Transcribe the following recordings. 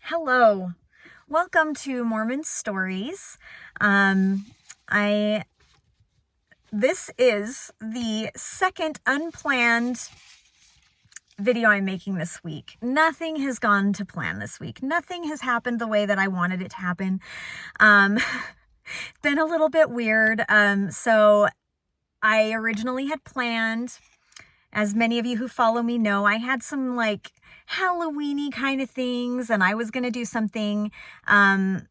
Hello, welcome to Mormon Stories. This is the second unplanned video I'm making this week. Nothing has gone to plan this week. Nothing has happened the way that I wanted it to happen. Been a little bit weird. So I originally had planned, as many of you who follow me know, I had some like Halloween-y kind of things, and I was going to do something, and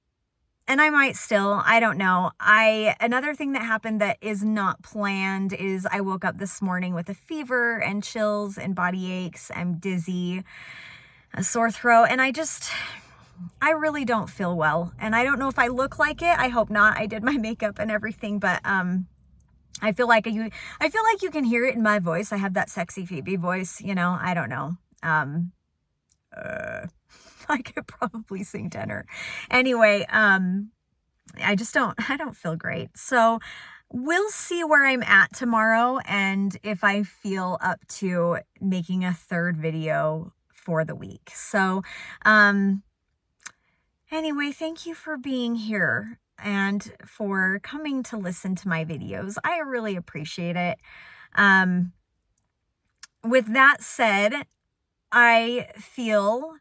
I might still, I don't know. Another thing that happened that is not planned is I woke up this morning with a fever and chills and body aches. I'm dizzy, a sore throat, and I really don't feel well. And I don't know if I look like it. I hope not. I did my makeup and everything, but, I feel like you can hear it in my voice. I have that sexy Phoebe voice, I don't know. I could probably sing tenor. Anyway, I don't feel great. So we'll see where I'm at tomorrow and if I feel up to making a third video for the week. So, anyway, thank you for being here and for coming to listen to my videos. I really appreciate it. With that said, I feel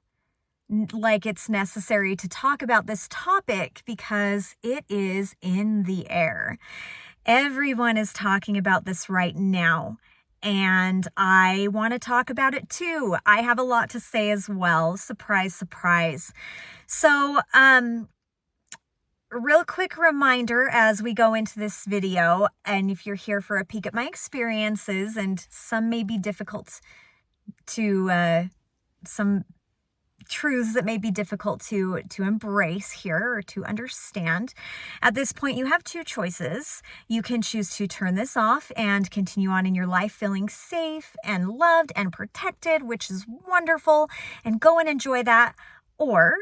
like it's necessary to talk about this topic because it is in the air. Everyone is talking about this right now, and I want to talk about it too. I have a lot to say as well. Surprise, surprise. So, real quick reminder as we go into this video, and if you're here for a peek at my experiences, and some may be difficult to, some truths that may be difficult to embrace here or to understand. At this point, you have two choices. You can choose to turn this off and continue on in your life feeling safe and loved and protected, which is wonderful, and go and enjoy that. Or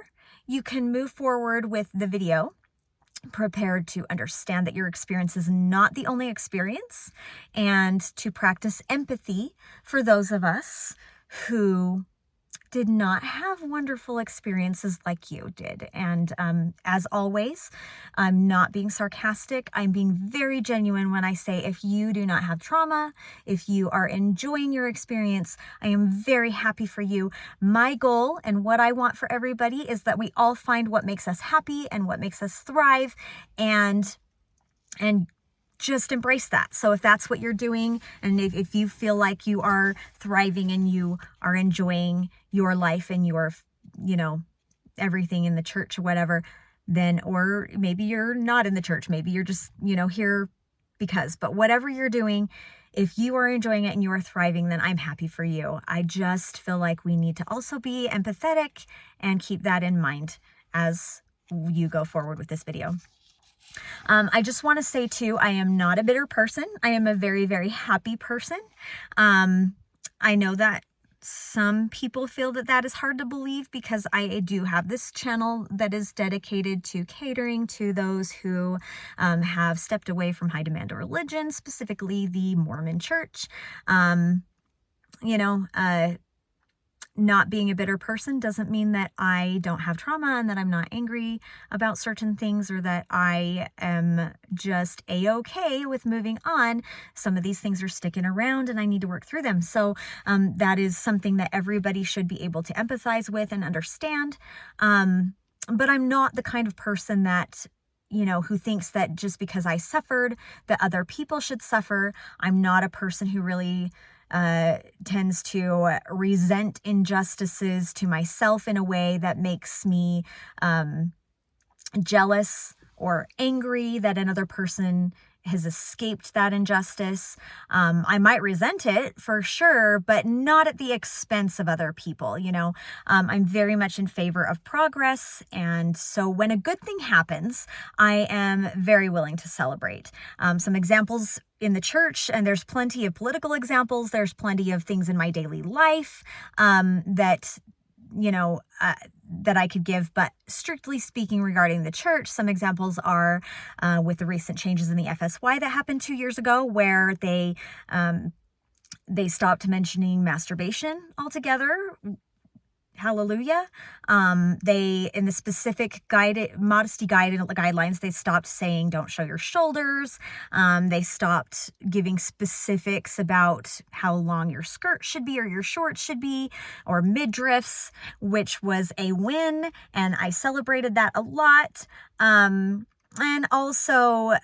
you can move forward with the video, prepared to understand that your experience is not the only experience, and to practice empathy for those of us who did not have wonderful experiences like you did. And as always, I'm not being sarcastic. I'm being very genuine when I say if you do not have trauma, if you are enjoying your experience, I am very happy for you. My goal and what I want for everybody is that we all find what makes us happy and what makes us thrive, and just embrace that. So if that's what you're doing, and if you feel like you are thriving and you are enjoying your life and your, everything in the church or whatever, then, or maybe you're not in the church, maybe you're just, here because, but whatever you're doing, if you are enjoying it and you are thriving, then I'm happy for you. I just feel like we need to also be empathetic and keep that in mind as you go forward with this video. I just want to say too, I am not a bitter person. I am a very, very happy person. I know that some people feel that is hard to believe because I do have this channel that is dedicated to catering to those who have stepped away from high demand religion, specifically the Mormon church. Not being a bitter person doesn't mean that I don't have trauma and that I'm not angry about certain things or that I am just a-okay with moving on. Some of these things are sticking around and I need to work through them. So that is something that everybody should be able to empathize with and understand. But I'm not the kind of person that who thinks that just because I suffered, that other people should suffer. I'm not a person who really tends to resent injustices to myself in a way that makes me jealous or angry that another person has escaped that injustice. I might resent it for sure, but not at the expense of other people. I'm very much in favor of progress. And so when a good thing happens, I am very willing to celebrate. Some examples in the church, and there's plenty of political examples. There's plenty of things in my daily life that I could give, but strictly speaking regarding the church, some examples are with the recent changes in the FSY that happened 2 years ago, where they stopped mentioning masturbation altogether, hallelujah. They, in the specific modesty guidelines, they stopped saying don't show your shoulders. They stopped giving specifics about how long your skirt should be or your shorts should be, or midriffs, which was a win, and I celebrated that a lot. And also,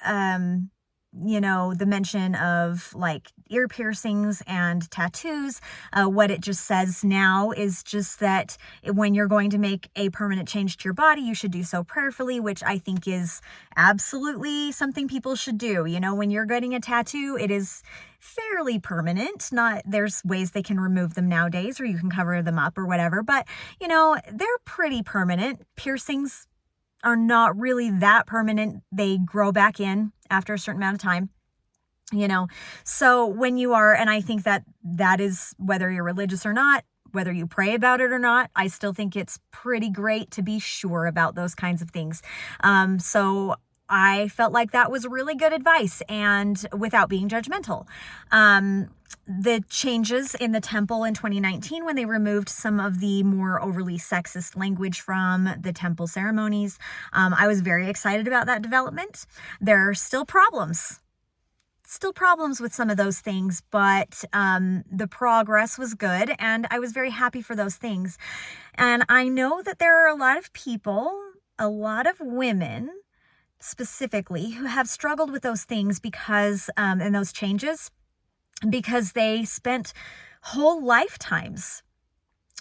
the mention of like ear piercings and tattoos. What it just says now is just that when you're going to make a permanent change to your body, you should do so prayerfully, which I think is absolutely something people should do. When you're getting a tattoo, it is fairly permanent. There's ways they can remove them nowadays, or you can cover them up or whatever, but they're pretty permanent. Piercings are not really that permanent. They grow back in after a certain amount of time, so when you are, and I think that is whether you're religious or not, whether you pray about it or not, I still think it's pretty great to be sure about those kinds of things. So I felt like that was really good advice, and without being judgmental. The changes in the temple in 2019, when they removed some of the more overly sexist language from the temple ceremonies, I was very excited about that development. There are still problems with some of those things, but the progress was good, and I was very happy for those things. And I know that there are a lot of people, a lot of women specifically, who have struggled with those things because, and those changes, because they spent whole lifetimes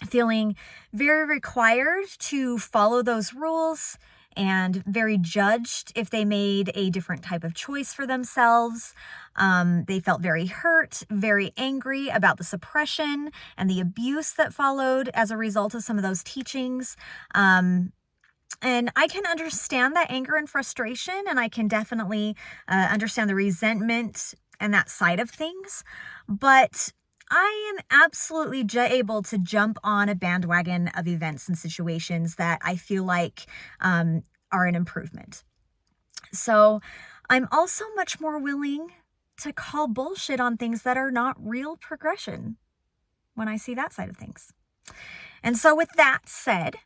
feeling very required to follow those rules and very judged if they made a different type of choice for themselves. They felt very hurt, very angry about the suppression and the abuse that followed as a result of some of those teachings. And I can understand that anger and frustration, and I can definitely understand the resentment and that side of things, but I am absolutely able to jump on a bandwagon of events and situations that I feel like are an improvement. So I'm also much more willing to call bullshit on things that are not real progression when I see that side of things. And so with that said,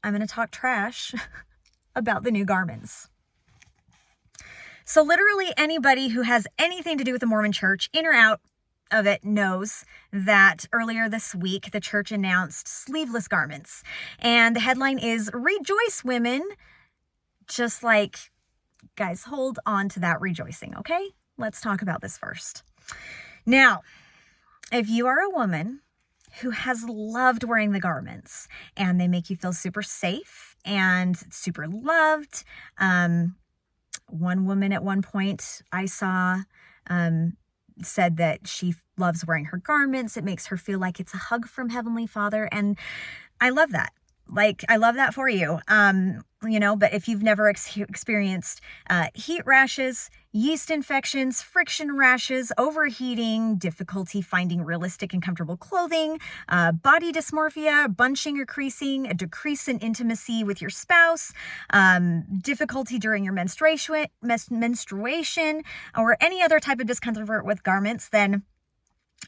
I'm going to talk trash about the new garments. So literally anybody who has anything to do with the Mormon church, in or out of it, knows that earlier this week, the church announced sleeveless garments. And the headline is, "Rejoice, women." Just like, guys, hold on to that rejoicing, okay? Let's talk about this first. Now, if you are a woman who has loved wearing the garments and they make you feel super safe and super loved, one woman at one point I saw said that she loves wearing her garments. It makes her feel like it's a hug from Heavenly Father. And I love that. I love that for you. But if you've never experienced heat rashes, yeast infections, friction rashes, overheating, difficulty finding realistic and comfortable clothing, body dysmorphia, bunching or creasing, a decrease in intimacy with your spouse, difficulty during your menstruation, or any other type of discomfort with garments, then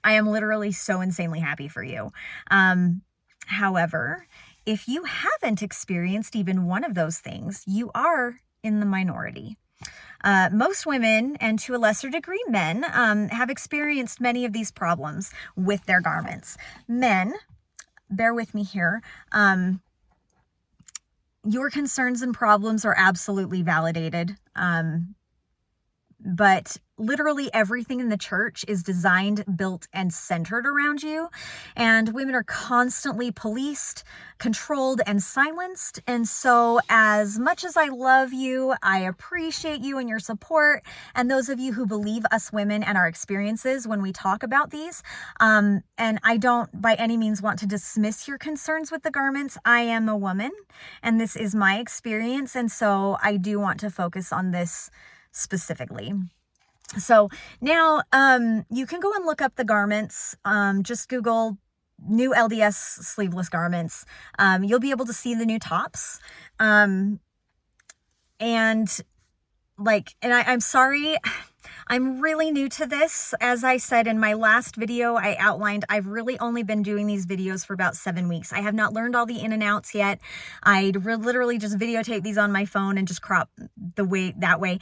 I am literally so insanely happy for you. However, if you haven't experienced even one of those things, you are in the minority. Most women, and to a lesser degree men, have experienced many of these problems with their garments. Men, bear with me here, your concerns and problems are absolutely validated. But literally everything in the church is designed, built, and centered around you. And women are constantly policed, controlled, and silenced. And so as much as I love you, I appreciate you and your support, and those of you who believe us women and our experiences when we talk about these. And I don't by any means want to dismiss your concerns with the garments. I am a woman, and this is my experience. And so I do want to focus on this specifically. So now you can go and look up the garments. Just Google new LDS sleeveless garments. You'll be able to see the new tops. I'm sorry. I'm really new to this. As I said in my last video, I outlined I've really only been doing these videos for about 7 weeks. I have not learned all the in and outs yet. I literally just videotape these on my phone and just crop that way.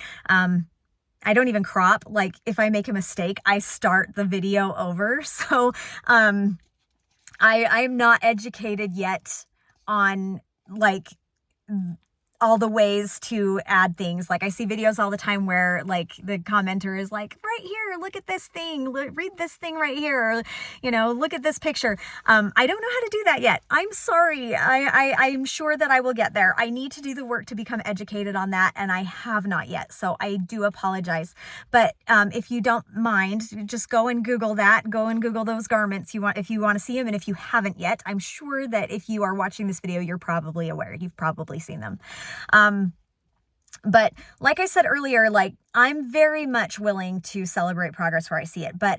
I don't even crop. Like, if I make a mistake, I start the video over. So I'm not educated yet on like all the ways to add things. Like, I see videos all the time where like the commenter is like, right here, look at this thing, read this thing right here, or, look at this picture. I don't know how to do that yet. I'm sorry. I'm sure that I will get there. I need to do the work to become educated on that, and I have not yet. So I do apologize. But if you don't mind, just go and Google that. Go and Google those garments if you want to see them. And if you haven't yet, I'm sure that if you are watching this video, you're probably aware. You've probably seen them. But like I said earlier, like, I'm very much willing to celebrate progress where I see it, but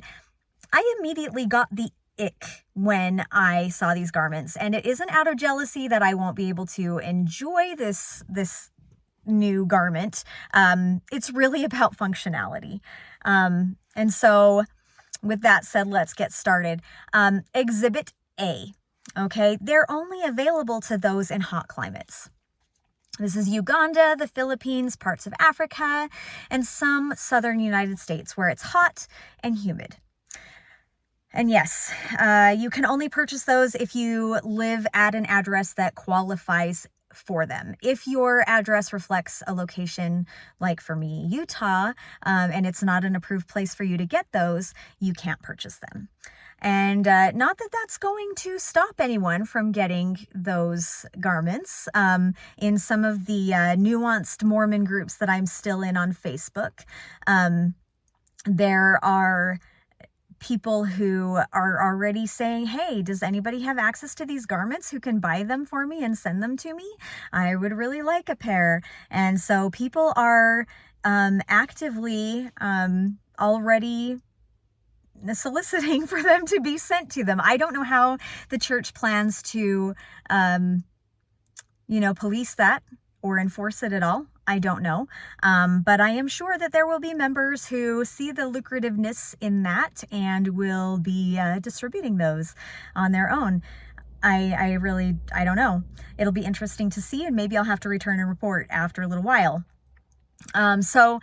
I immediately got the ick when I saw these garments, and it isn't out of jealousy that I won't be able to enjoy this new garment. It's really about functionality. And so with that said, let's get started. Exhibit A. Okay. They're only available to those in hot climates. This is Uganda, the Philippines, parts of Africa, and some southern United States where it's hot and humid. And yes, you can only purchase those if you live at an address that qualifies for them. If your address reflects a location, like for me, Utah, and it's not an approved place for you to get those, you can't purchase them. And not that that's going to stop anyone from getting those garments. In some of the nuanced Mormon groups that I'm still in on Facebook, there are people who are already saying, hey, does anybody have access to these garments who can buy them for me and send them to me? I would really like a pair. And so people are actively already soliciting for them to be sent to them. I don't know how the church plans to, police that or enforce it at all. I don't know. But I am sure that there will be members who see the lucrativeness in that and will be distributing those on their own. I don't know. It'll be interesting to see, and maybe I'll have to return and report after a little while. So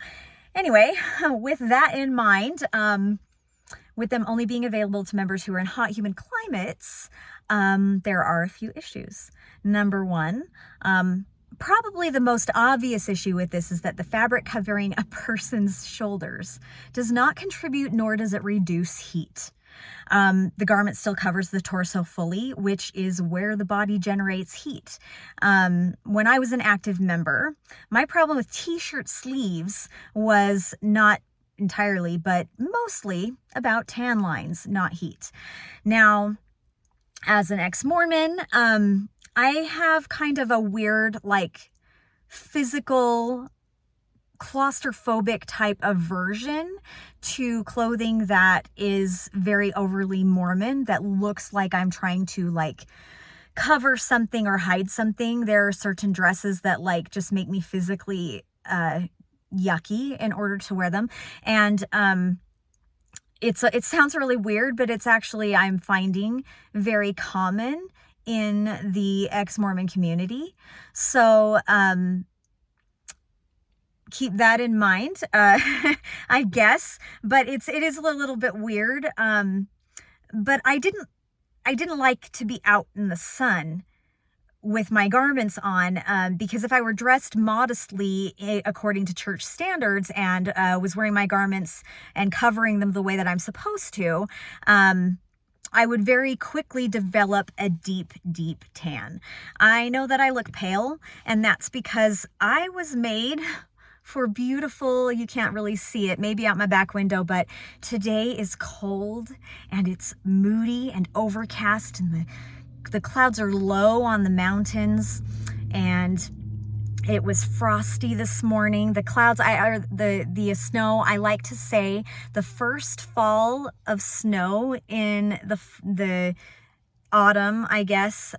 anyway, with that in mind, with them only being available to members who are in hot, humid climates, there are a few issues. Number one, probably the most obvious issue with this is that the fabric covering a person's shoulders does not contribute, nor does it reduce heat. The garment still covers the torso fully, which is where the body generates heat. When I was an active member, my problem with t-shirt sleeves was not entirely, but mostly about tan lines, not heat. Now, as an ex-Mormon, I have kind of a weird, like, physical, claustrophobic type aversion to clothing that is very overly Mormon, that looks like I'm trying to, like, cover something or hide something. There are certain dresses that, like, just make me physically yucky in order to wear them. And it sounds really weird, but it's actually, I'm finding, very common in the ex-Mormon community. So keep that in mind, I guess. But it is a little bit weird. But I didn't like to be out in the sun with my garments on, because if I were dressed modestly according to church standards and was wearing my garments and covering them the way that I'm supposed to, I would very quickly develop a deep, deep tan. I know that I look pale, and that's because I was made for beautiful, you can't really see it, maybe out my back window, but today is cold and it's moody and overcast, and the clouds are low on the mountains, and it was frosty this morning. The clouds, the snow, I like to say the first fall of snow in the autumn, I guess,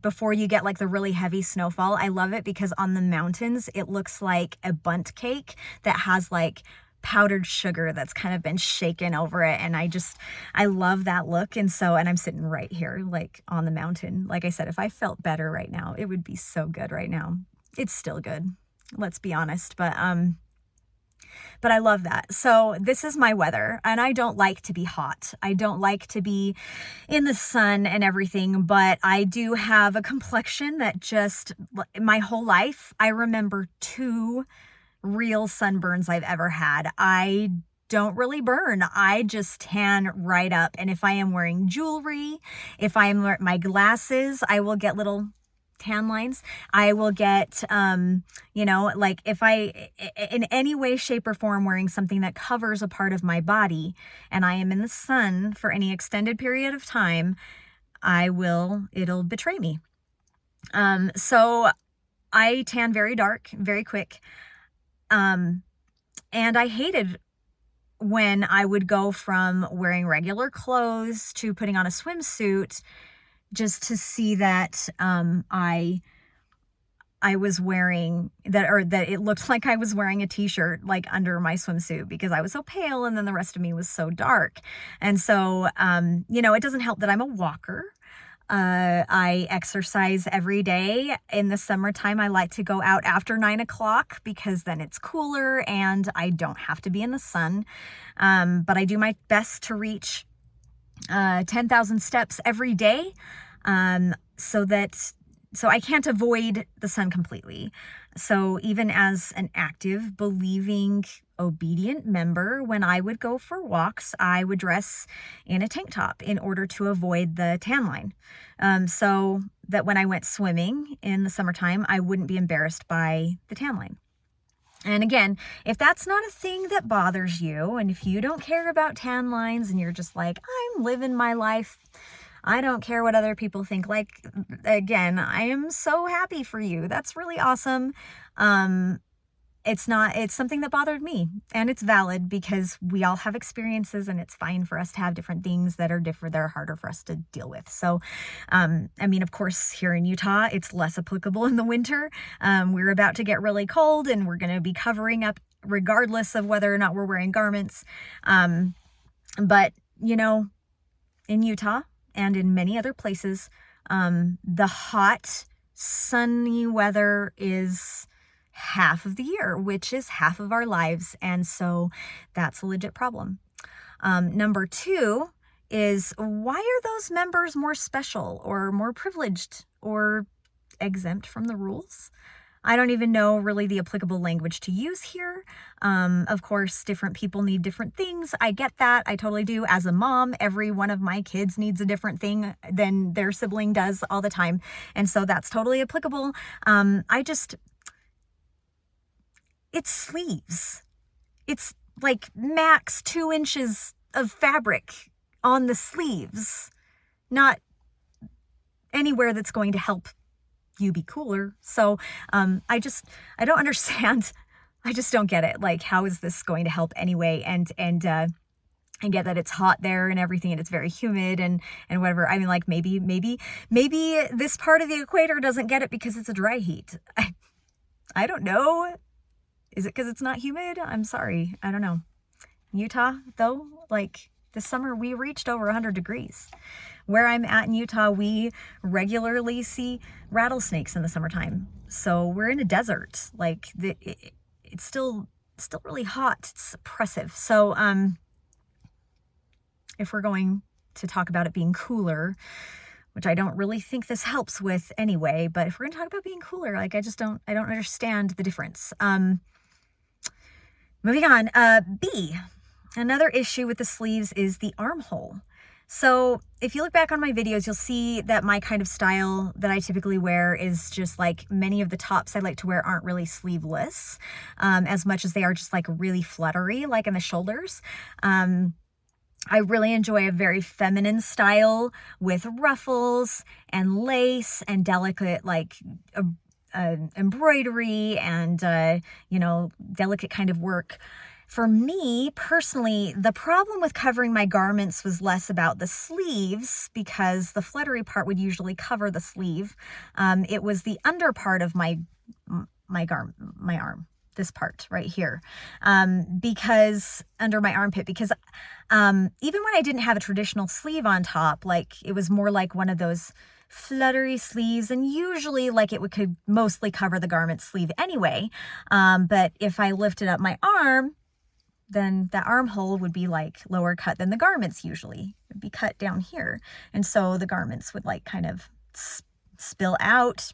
before you get like the really heavy snowfall. I love it because on the mountains, it looks like a bundt cake that has like powdered sugar that's kind of been shaken over it. And I love that look. And I'm sitting right here, like on the mountain. Like I said, if I felt better right now, it would be so good right now. It's still good, let's be honest. But I love that. So this is my weather, and I don't like to be hot. I don't like to be in the sun and everything, but I do have a complexion that just, my whole life, I remember 2 real sunburns I've ever had. I don't really burn. I just tan right up. And if I am wearing jewelry, if I am wearing my glasses, I will get little tan lines. I will get, like if I, in any way, shape, or form, wearing something that covers a part of my body and I am in the sun for any extended period of time, it'll betray me. So I tan very dark, very quick. And I hated when I would go from wearing regular clothes to putting on a swimsuit just to see that I was wearing that, or that it looked like I was wearing a t-shirt like under my swimsuit because I was so pale and then the rest of me was so dark. And so, it doesn't help that I'm a walker. I exercise every day. In the summertime, I like to go out after 9 o'clock because then it's cooler and I don't have to be in the sun. But I do my best to reach 10,000 steps every day. So I can't avoid the sun completely. So even as an active, believing, obedient member, when I would go for walks, I would dress in a tank top in order to avoid the tan line. So that when I went swimming in the summertime, I wouldn't be embarrassed by the tan line. And again, if that's not a thing that bothers you, and if you don't care about tan lines and you're just like, I'm living my life, I don't care what other people think. Like, again, I am so happy for you. That's really awesome. It's something that bothered me, and it's valid because we all have experiences and it's fine for us to have different things that are different, that are harder for us to deal with. So, of course, here in Utah, it's less applicable in the winter. We're about to get really cold and we're going to be covering up regardless of whether or not we're wearing garments. But in Utah, and in many other places, the hot, sunny weather is half of the year, which is half of our lives. And so that's a legit problem. Number 2 is, why are those members more special or more privileged or exempt from the rules? I don't even know really the applicable language to use here. Of course, different people need different things. I get that. I totally do. As a mom, every one of my kids needs a different thing than their sibling does all the time. And so that's totally applicable. It's sleeves. It's like max 2 inches of fabric on the sleeves, not anywhere that's going to help you be cooler. So I don't understand. I just don't get it. Like, how is this going to help anyway? And I get that it's hot there and everything, and it's very humid and whatever. I mean, like, maybe this part of the equator doesn't get it because it's a dry heat. I don't know. Is it because it's not humid? I'm sorry. I don't know. Utah, though, like this summer, we reached over 100 degrees. Where I'm at in Utah, we regularly see rattlesnakes in the summertime. So we're in a desert. Like, it's still really hot. It's oppressive. So if we're going to talk about it being cooler, which I don't really think this helps with anyway, but if we're going to talk about being cooler, like, I don't understand the difference. Moving on, B. Another issue with the sleeves is the armhole. So if you look back on my videos, you'll see that my kind of style that I typically wear is just like many of the tops I like to wear aren't really sleeveless, as much as they are just like really fluttery, like in the shoulders. I really enjoy a very feminine style with ruffles and lace and delicate, like, embroidery and, delicate kind of work. For me personally, the problem with covering my garments was less about the sleeves, because the fluttery part would usually cover the sleeve. It was the under part of my arm. this part right here, because under my armpit, because even when I didn't have a traditional sleeve on top, like it was more like one of those fluttery sleeves, and usually like could mostly cover the garment sleeve anyway. But if I lifted up my arm, then that armhole would be like lower cut than the garments usually. It'd be cut down here. And so the garments would like kind of spill out,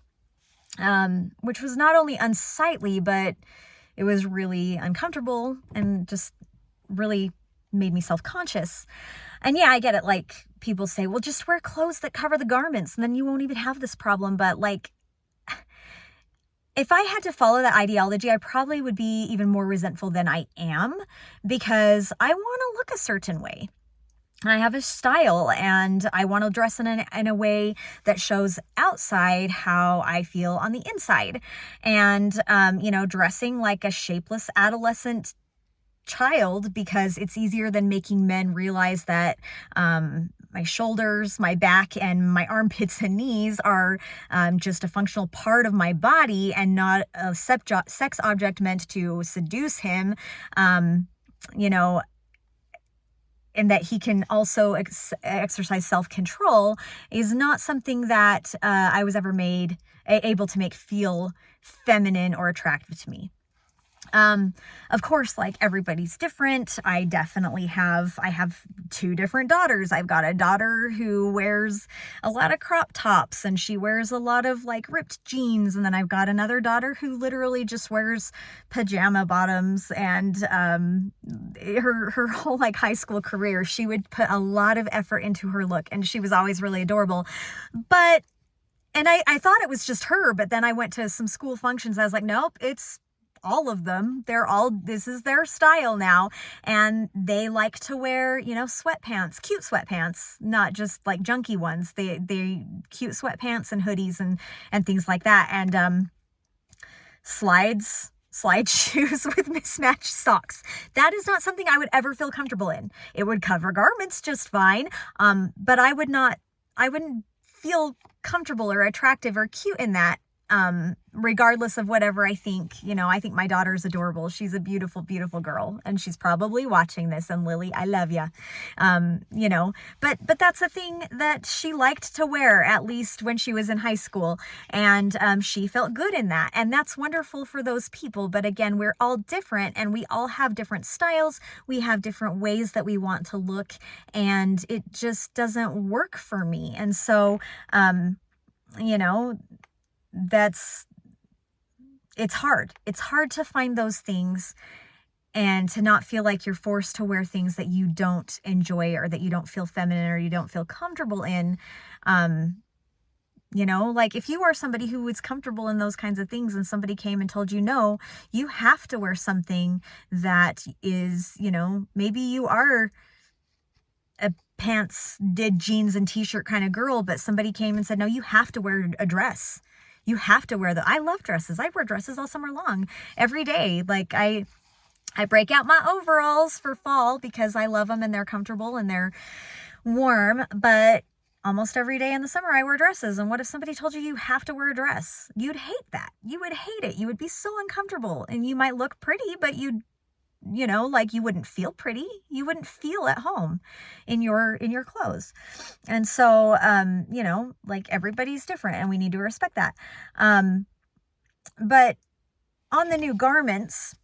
which was not only unsightly, but it was really uncomfortable and just really made me self-conscious. And yeah, I get it. Like people say, well, just wear clothes that cover the garments and then you won't even have this problem. But like, if I had to follow that ideology, I probably would be even more resentful than I am, because I want to look a certain way. I have a style and I want to dress in a way that shows outside how I feel on the inside. And, dressing like a shapeless adolescent child, because it's easier than making men realize that my shoulders, my back, and my armpits and knees are just a functional part of my body and not a sex object meant to seduce him, and that he can also exercise self-control, is not something that I was ever able to make feel feminine or attractive to me. Of course, like everybody's different. I have two different daughters. I've got a daughter who wears a lot of crop tops and she wears a lot of like ripped jeans. And then I've got another daughter who literally just wears pajama bottoms, and, her whole like high school career, she would put a lot of effort into her look and she was always really adorable. And I thought it was just her, but then I went to some school functions. I was like, nope, it's all of them. This is their style now. And they like to wear, sweatpants, cute sweatpants, not just like junky ones. They cute sweatpants and hoodies and things like that. And, slide shoes with mismatched socks. That is not something I would ever feel comfortable in. It would cover garments just fine. But I wouldn't feel comfortable or attractive or cute in that. Regardless of whatever I think. I think my daughter's adorable. She's a beautiful, beautiful girl, and she's probably watching this, and Lily, I love ya. But that's a thing that she liked to wear, at least when she was in high school, and she felt good in that, and that's wonderful for those people. But again, we're all different, and we all have different styles. We have different ways that we want to look, and it just doesn't work for me. And so, it's hard. It's hard to find those things and to not feel like you're forced to wear things that you don't enjoy or that you don't feel feminine or you don't feel comfortable in. Like if you are somebody who is comfortable in those kinds of things and somebody came and told you, no, you have to wear something that is, maybe you are a pants, jeans and t-shirt kind of girl, but somebody came and said, no, you have to wear a dress. You have to wear I love dresses. I wear dresses all summer long, every day. Like I break out my overalls for fall because I love them and they're comfortable and they're warm, but almost every day in the summer I wear dresses. And what if somebody told you have to wear a dress? You'd hate that. You would hate it. You would be so uncomfortable, and you might look pretty, but you wouldn't feel pretty. You wouldn't feel at home in your clothes. And so, like everybody's different and we need to respect that. But on the new garments,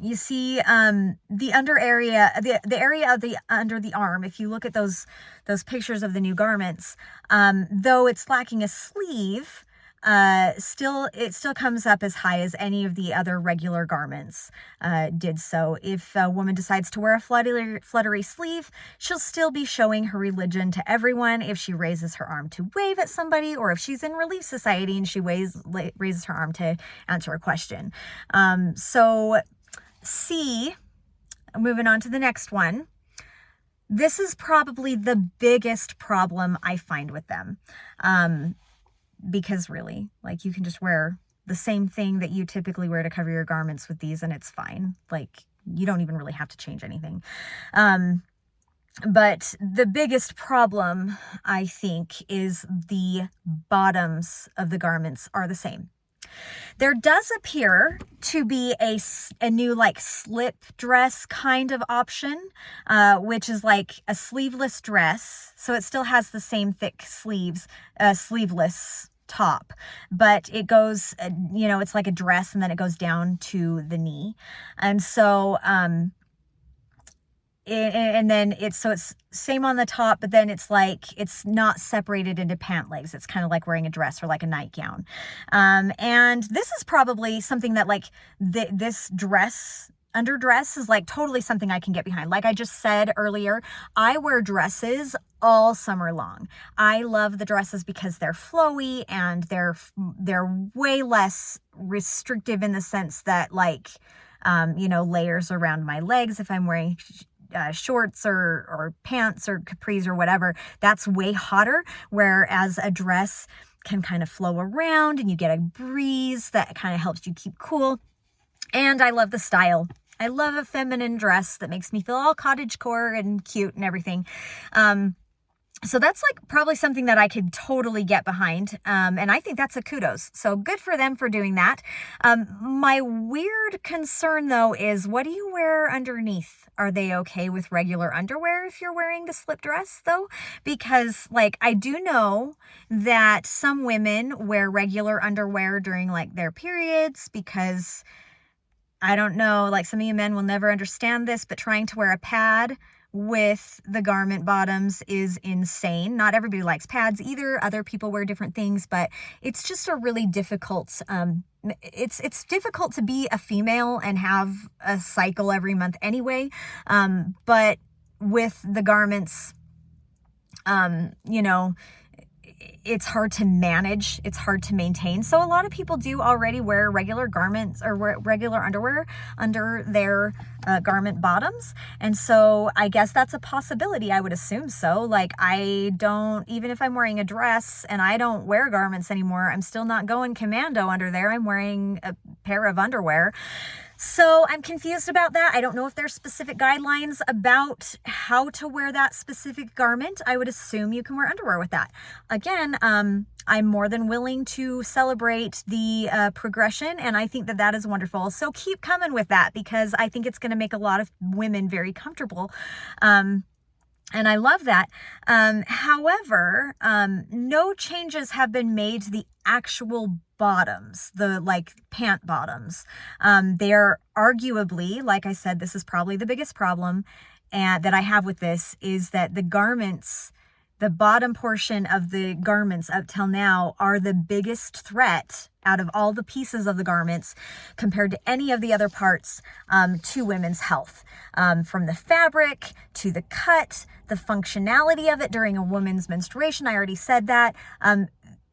you see, the under area, the area of the under the arm, if you look at those pictures of the new garments, though it's lacking a sleeve, it still comes up as high as any of the other regular garments did. So if a woman decides to wear a fluttery sleeve, she'll still be showing her religion to everyone if she raises her arm to wave at somebody, or if she's in Relief Society and she raises her arm to answer a question. So C, moving on to the next one. This is probably the biggest problem I find with them. Because really, like, you can just wear the same thing that you typically wear to cover your garments with these and it's fine. Like, you don't even really have to change anything. But the biggest problem, I think, is the bottoms of the garments are the same. There does appear to be a new like slip dress kind of option, which is like a sleeveless dress. So it still has the same thick sleeves, sleeveless top, but it goes, it's like a dress and then it goes down to the knee. And so, and then it's same on the top, but then it's like it's not separated into pant legs. It's kind of like wearing a dress or like a nightgown. And this is probably something that like this underdress is like totally something I can get behind. Like I just said earlier, I wear dresses all summer long. I love the dresses because they're flowy and they're way less restrictive in the sense that like, layers around my legs if I'm wearing shorts or pants or capris or whatever, that's way hotter. Whereas a dress can kind of flow around and you get a breeze that kind of helps you keep cool. And I love the style. I love a feminine dress that makes me feel all cottagecore and cute and everything. So that's like probably something that I could totally get behind. And I think that's a kudos. So good for them for doing that. My weird concern though is, what do you wear underneath? Are they okay with regular underwear if you're wearing the slip dress though? Because like I do know that some women wear regular underwear during like their periods because I don't know, like some of you men will never understand this, but trying to wear a pad with the garment bottoms is insane. Not everybody likes pads either. Other people wear different things, but it's just a really difficult, it's difficult to be a female and have a cycle every month anyway. But with the garments, it's hard to manage. It's hard to maintain. So a lot of people do already wear regular garments or wear regular underwear under their garment bottoms. And so I guess that's a possibility. I would assume so. Like even if I'm wearing a dress and I don't wear garments anymore, I'm still not going commando under there. I'm wearing a pair of underwear. So I'm confused about that. I don't know if there's specific guidelines about how to wear that specific garment. I would assume you can wear underwear with that. Again, I'm more than willing to celebrate the progression, and I think that that is wonderful. So keep coming with that because I think it's going to make a lot of women very comfortable. And I love that. However, no changes have been made to the actual bottoms, the like pant bottoms. They're arguably, like I said, this is probably the biggest problem that I have with this is that the garments, the bottom portion of the garments up till now are the biggest threat out of all the pieces of the garments compared to any of the other parts to women's health. From the fabric to the cut, the functionality of it during a woman's menstruation. I already said that.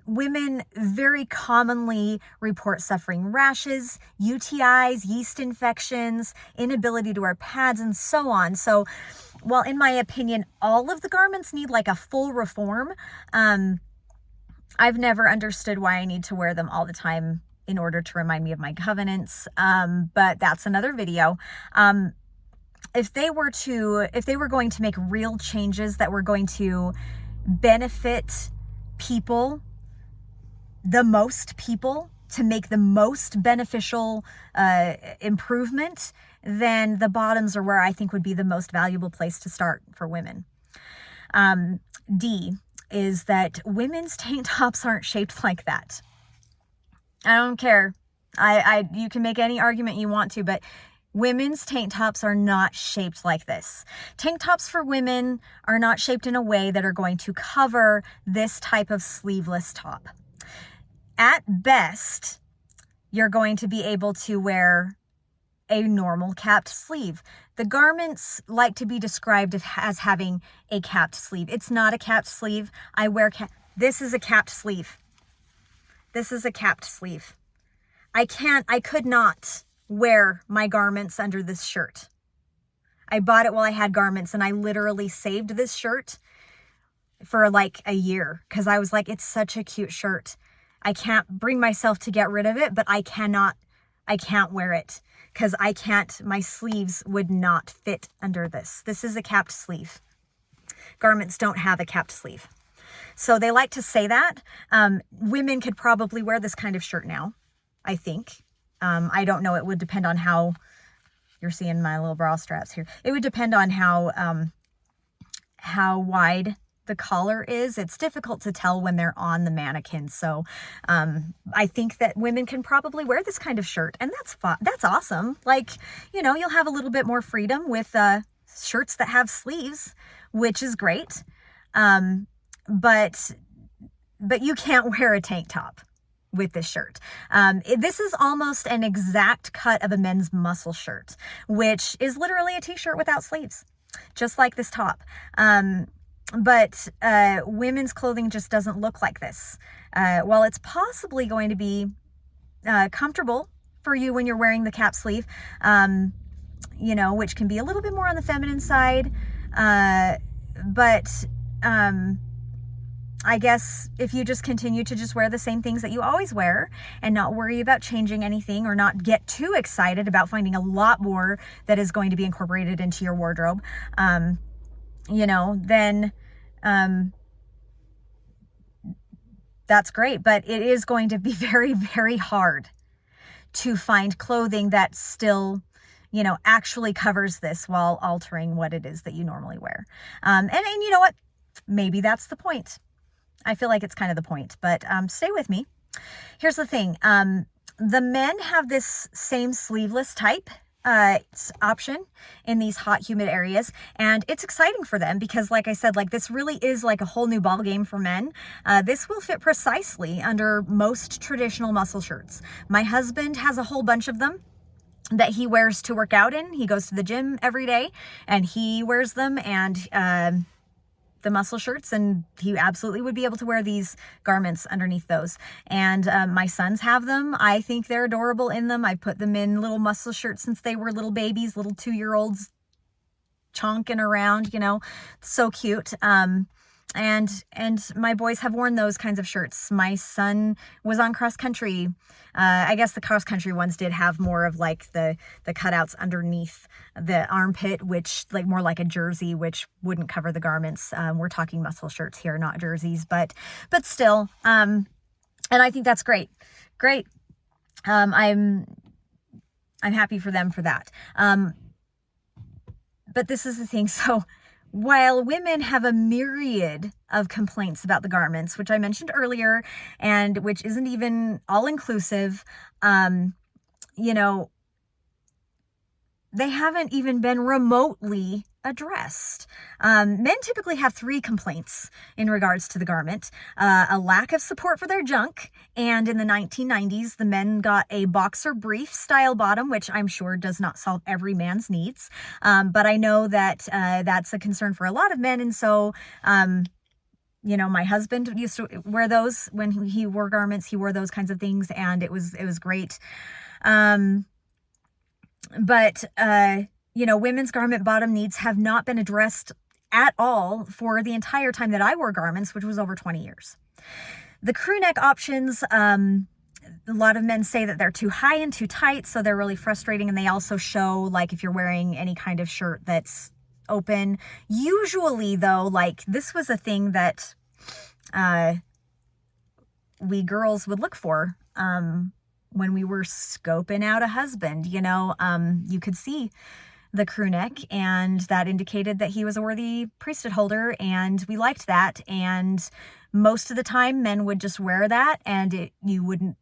Women very commonly report suffering rashes, UTIs, yeast infections, inability to wear pads, and so on. So, while in my opinion, all of the garments need like a full reform, I've never understood why I need to wear them all the time in order to remind me of my covenants. But that's another video. If they were going to make real changes that were going to benefit people, the most people, to make the most beneficial improvement, then the bottoms are where I think would be the most valuable place to start for women. D is that women's tank tops aren't shaped like that. I don't care. You can make any argument you want to, but women's tank tops are not shaped like this. Tank tops for women are not shaped in a way that are going to cover this type of sleeveless top. At best, you're going to be able to wear a normal capped sleeve. The garments like to be described as having a capped sleeve. It's not a capped sleeve. This is a capped sleeve. This is a capped sleeve. I could not wear my garments under this shirt. I bought it while I had garments and I literally saved this shirt for like a year because I was like, it's such a cute shirt. I can't bring myself to get rid of it, but I can't wear it because my sleeves would not fit under this. This is a capped sleeve. Garments don't have a capped sleeve. So they like to say that. Women could probably wear this kind of shirt now. I think. I don't know. It would depend on how, you're seeing my little bra straps here. It would depend on how wide the collar is. It's difficult to tell when they're on the mannequin. So I think that women can probably wear this kind of shirt, and that's awesome. Like, you know, you'll have a little bit more freedom with shirts that have sleeves, which is great. But you can't wear a tank top with this shirt. This is almost an exact cut of a men's muscle shirt, which is literally a t-shirt without sleeves, just like this top. But women's clothing just doesn't look like this. While it's possibly going to be comfortable for you when you're wearing the cap sleeve, you know, which can be a little bit more on the feminine side, but I guess if you just continue to just wear the same things that you always wear and not worry about changing anything, or not get too excited about finding a lot more that is going to be incorporated into your wardrobe, you know, then that's great. But it is going to be very, very hard to find clothing that still, you know, actually covers this while altering what it is that you normally wear. And you know what? Maybe that's the point. I feel like it's kind of the point, but stay with me. Here's the thing. The men have this same sleeveless type option in these hot, humid areas, and it's exciting for them because, like I said, like, this really is like a whole new ball game for men. This will fit precisely under most traditional muscle shirts. My husband has a whole bunch of them that he wears to work out in. He goes to the gym every day and he wears them, and the muscle shirts, and he absolutely would be able to wear these garments underneath those. And my sons have them. I think they're adorable in them. I put them in little muscle shirts since they were little babies, little 2-year-olds chonking around, you know, so cute. And my boys have worn those kinds of shirts. My son was on cross country. I guess the cross country ones did have more of like the cutouts underneath the armpit, which like more like a jersey, which wouldn't cover the garments. We're talking muscle shirts here, not jerseys, but still. And I think that's great. Great. I'm happy for them for that. But this is the thing. So while women have a myriad of complaints about the garments, which I mentioned earlier, and which isn't even all-inclusive, you know, they haven't even been remotely addressed. Men typically have 3 complaints in regards to the garment. A lack of support for their junk, and in the 1990s, the men got a boxer brief style bottom, which I'm sure does not solve every man's needs. But I know that that's a concern for a lot of men, and so you know, my husband used to wear those when he wore garments. He wore those kinds of things, and it was great. But you know, women's garment bottom needs have not been addressed at all for the entire time that I wore garments, which was over 20 years. The crew neck options, a lot of men say that they're too high and too tight, so they're really frustrating. And they also show, like, if you're wearing any kind of shirt that's open. Usually, though, like, this was a thing that we girls would look for when we were scoping out a husband. You know, you could see the crew neck, and that indicated that he was a worthy priesthood holder, and we liked that. And most of the time men would just wear that, and you would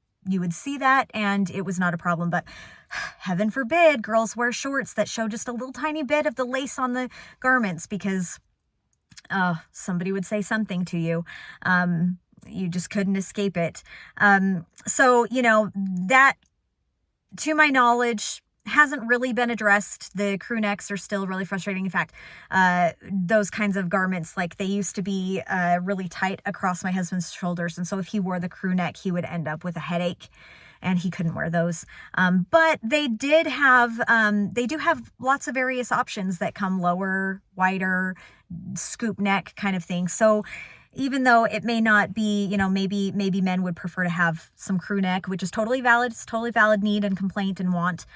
see that, and it was not a problem. But heaven forbid girls wear shorts that show just a little tiny bit of the lace on the garments, because somebody would say something to you. You just couldn't escape it. So, you know, that, to my knowledge, hasn't really been addressed. The crew necks are still really frustrating. In fact, those kinds of garments, like, they used to be really tight across my husband's shoulders, and so if he wore the crew neck, he would end up with a headache, and he couldn't wear those. But they do have lots of various options that come lower, wider, scoop neck kind of thing. So even though it may not be, you know, maybe men would prefer to have some crew neck, which is totally valid. It's totally valid need and complaint and want.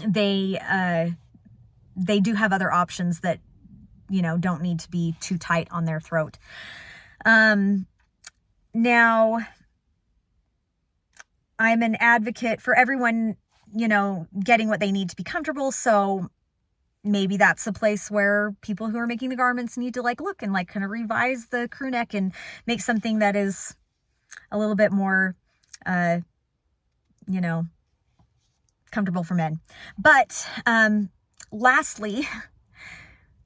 They do have other options that, you know, don't need to be too tight on their throat. Now, I'm an advocate for everyone, getting what they need to be comfortable. So maybe that's a place where people who are making the garments need to look and kind of revise the crew neck and make something that is a little bit more, comfortable for men. But lastly,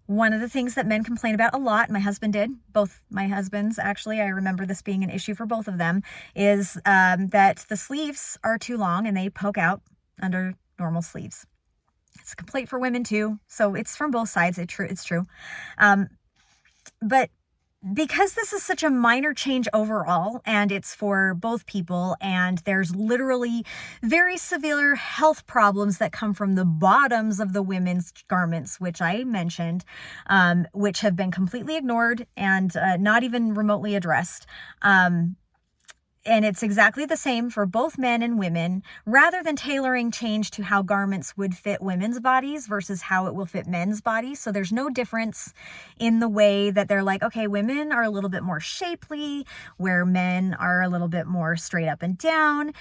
one of the things that men complain about a lot, my husband did, both my husbands actually, I remember this being an issue for both of them, is that the sleeves are too long and they poke out under normal sleeves. It's a complaint for women too, so it's from both sides. It's true. But because this is such a minor change overall, and it's for both people, and there's literally very severe health problems that come from the bottoms of the women's garments, which I mentioned, which have been completely ignored and not even remotely addressed. And it's exactly the same for both men and women, rather than tailoring change to how garments would fit women's bodies versus how it will fit men's bodies. So there's no difference in the way that they're okay, women are a little bit more shapely, where men are a little bit more straight up and down.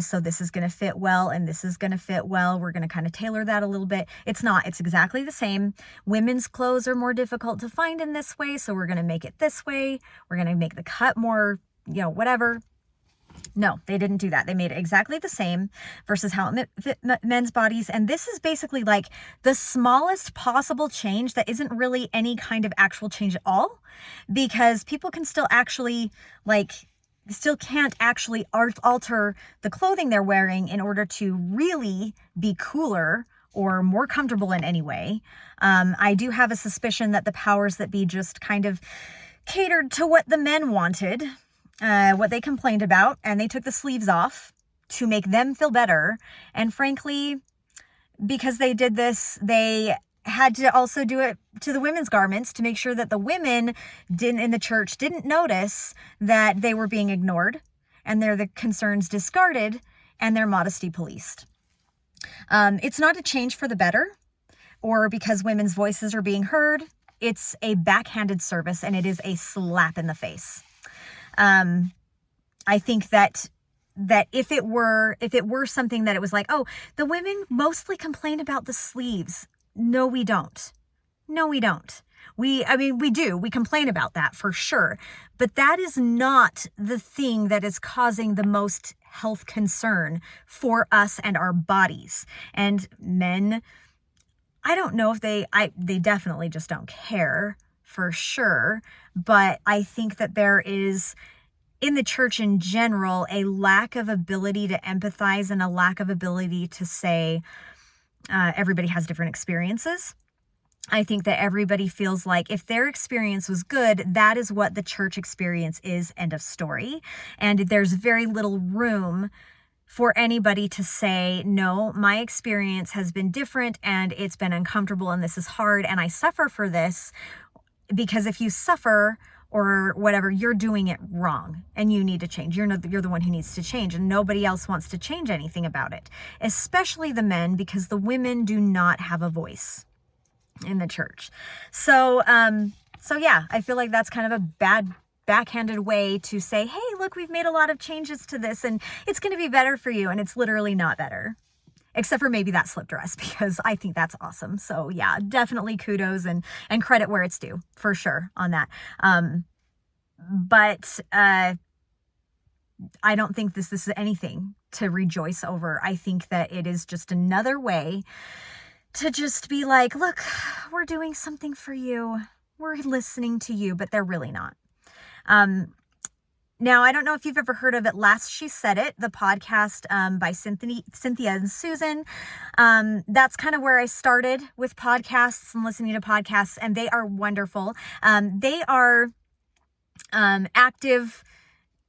So this is going to fit well, and this is going to fit well. We're going to kind of tailor that a little bit. It's not. It's exactly the same. Women's clothes are more difficult to find in this way, so we're going to make it this way. We're going to make the cut more, whatever. No, they didn't do that. They made it exactly the same versus how it fit men's bodies. And this is basically the smallest possible change that isn't really any kind of actual change at all, because people can still actually still can't actually alter the clothing they're wearing in order to really be cooler or more comfortable in any way. I do have a suspicion that the powers that be just kind of catered to what the men wanted, what they complained about, and they took the sleeves off to make them feel better. And frankly, because they did this, they had to also do it to the women's garments to make sure that the women in the church didn't notice that they were being ignored and the concerns discarded and their modesty policed. It's not a change for the better or because women's voices are being heard. It's a backhanded service, and it is a slap in the face. I think that if it were something that it was oh, the women mostly complain about the sleeves. No, we don't. No, we don't. We do. We complain about that for sure. But that is not the thing that is causing the most health concern for us and our bodies. And men, I don't know if they definitely just don't care for sure. But I think that there is, in the church in general, a lack of ability to empathize and a lack of ability to say everybody has different experiences. I think that everybody feels like if their experience was good, that is what the church experience is, end of story. And there's very little room for anybody to say, no, my experience has been different and it's been uncomfortable and this is hard and I suffer for this. Because if you suffer or whatever, you're doing it wrong and you need to change. You're the one who needs to change, and nobody else wants to change anything about it, especially the men, because the women do not have a voice in the church. So yeah, I feel like that's kind of a bad backhanded way to say, hey, look, we've made a lot of changes to this and it's going to be better for you. And it's literally not better. Except for maybe that slip dress, because I think that's awesome. So yeah, definitely kudos and credit where it's due for sure on that. But I don't think this is anything to rejoice over. I think that it is just another way to just be look, we're doing something for you. We're listening to you, but they're really not. Now, I don't know if you've ever heard of At Last She Said It, the podcast by Cynthia and Susan. That's kind of where I started with podcasts and listening to podcasts, and they are wonderful. They are active,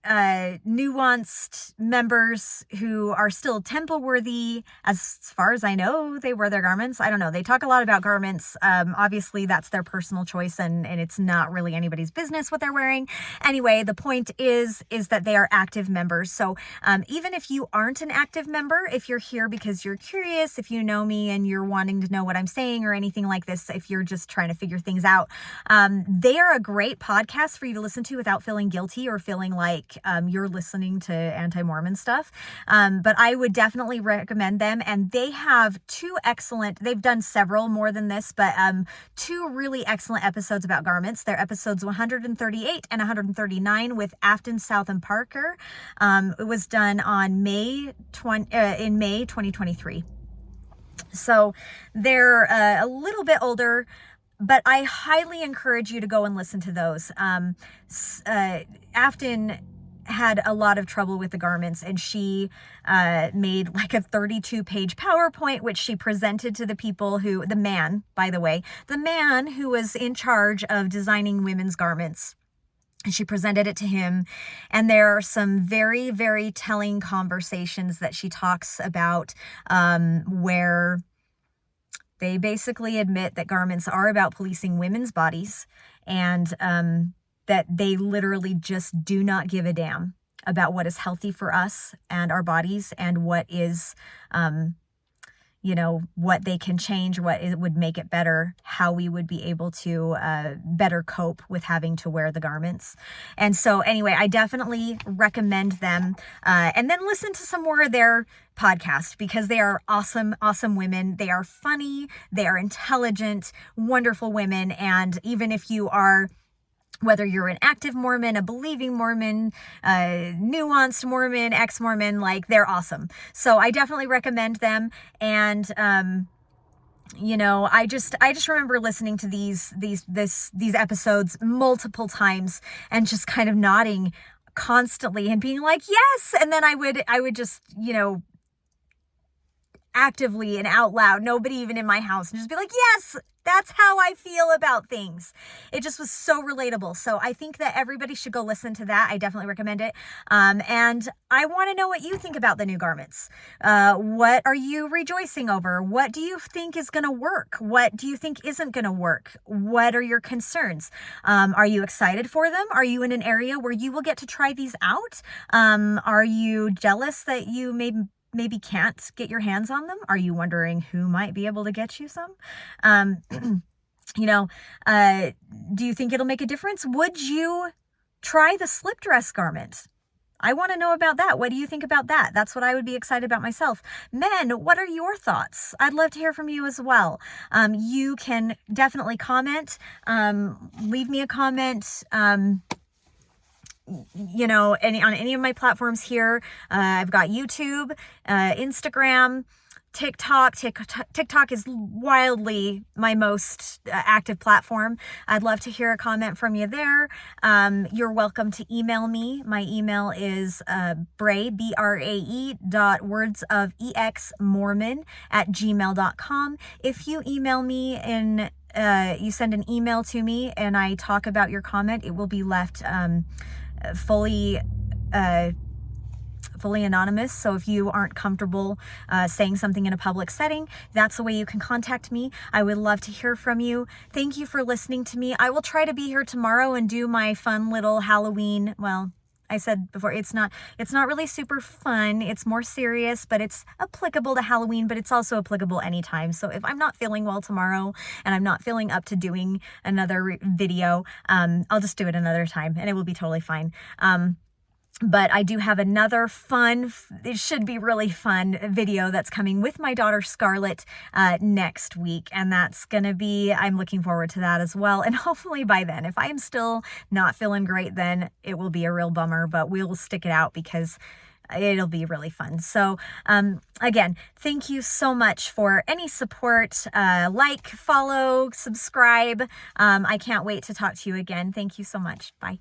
nuanced members who are still temple worthy. As far as I know, they wear their garments. I don't know. They talk a lot about garments. Obviously that's their personal choice and it's not really anybody's business what they're wearing. Anyway, the point is that they are active members. So, even if you aren't an active member, if you're here because you're curious, if you know me and you're wanting to know what I'm saying or anything like this, if you're just trying to figure things out, they are a great podcast for you to listen to without feeling guilty or feeling like like you're listening to anti-Mormon stuff. But I would definitely recommend them. And they have they've done several more than this, but two really excellent episodes about garments. They're episodes 138 and 139 with Afton, South, and Parker. It was done on May 2023. So they're a little bit older, but I highly encourage you to go and listen to those. Afton had a lot of trouble with the garments, and she made like a 32-page PowerPoint, which she presented to the man who was in charge of designing women's garments. And she presented it to him. And there are some very, very telling conversations that she talks about where they basically admit that garments are about policing women's bodies, and that they literally just do not give a damn about what is healthy for us and our bodies, and what is, what they can change, what it would make it better, how we would be able to better cope with having to wear the garments. And so anyway, I definitely recommend them. And then listen to some more of their podcast, because they are awesome, awesome women. They are funny. They are intelligent, wonderful women. And even if you are, whether you're an active Mormon, a believing Mormon, nuanced Mormon, ex-Mormon, like, they're awesome. So I definitely recommend them. And, I just remember listening to these episodes multiple times and just kind of nodding constantly and being like, yes. And then I would just, actively and out loud, nobody even in my house, and just be like, yes, that's how I feel about things. It just was so relatable. So I think that everybody should go listen to that. I definitely recommend it. And I want to know what you think about the new garments. What are you rejoicing over? What do you think is going to work? What do you think isn't going to work? What are your concerns? Are you excited for them? Are you in an area where you will get to try these out? Are you jealous that you maybe can't get your hands on them? Are you wondering who might be able to get you some? Do you think it'll make a difference? Would you try the slip dress garment? I want to know about that. What do you think about that? That's what I would be excited about myself. Men, what are your thoughts? I'd love to hear from you as well. You can definitely comment. Leave me a comment. On any of my platforms here. I've got YouTube, Instagram, TikTok. TikTok is wildly my most active platform. I'd love to hear a comment from you there. You're welcome to email me. My email is brae, BRAE.wordsofexmormon@gmail.com. If you email me and you send an email to me and I talk about your comment, it will be left fully anonymous. So if you aren't comfortable saying something in a public setting, that's the way you can contact me. I would love to hear from you. Thank you for listening to me. I will try to be here tomorrow and do my fun little Halloween. Well, I said before, it's not really super fun. It's more serious, but it's applicable to Halloween, but it's also applicable anytime. So if I'm not feeling well tomorrow and I'm not feeling up to doing another video, I'll just do it another time and it will be totally fine. But I do have another it should be really fun video that's coming with my daughter Scarlett next week. And that's going to be, I'm looking forward to that as well. And hopefully by then, if I am still not feeling great, then it will be a real bummer, but we'll stick it out because it'll be really fun. So again, thank you so much for any support. Like, follow, subscribe. I can't wait to talk to you again. Thank you so much. Bye.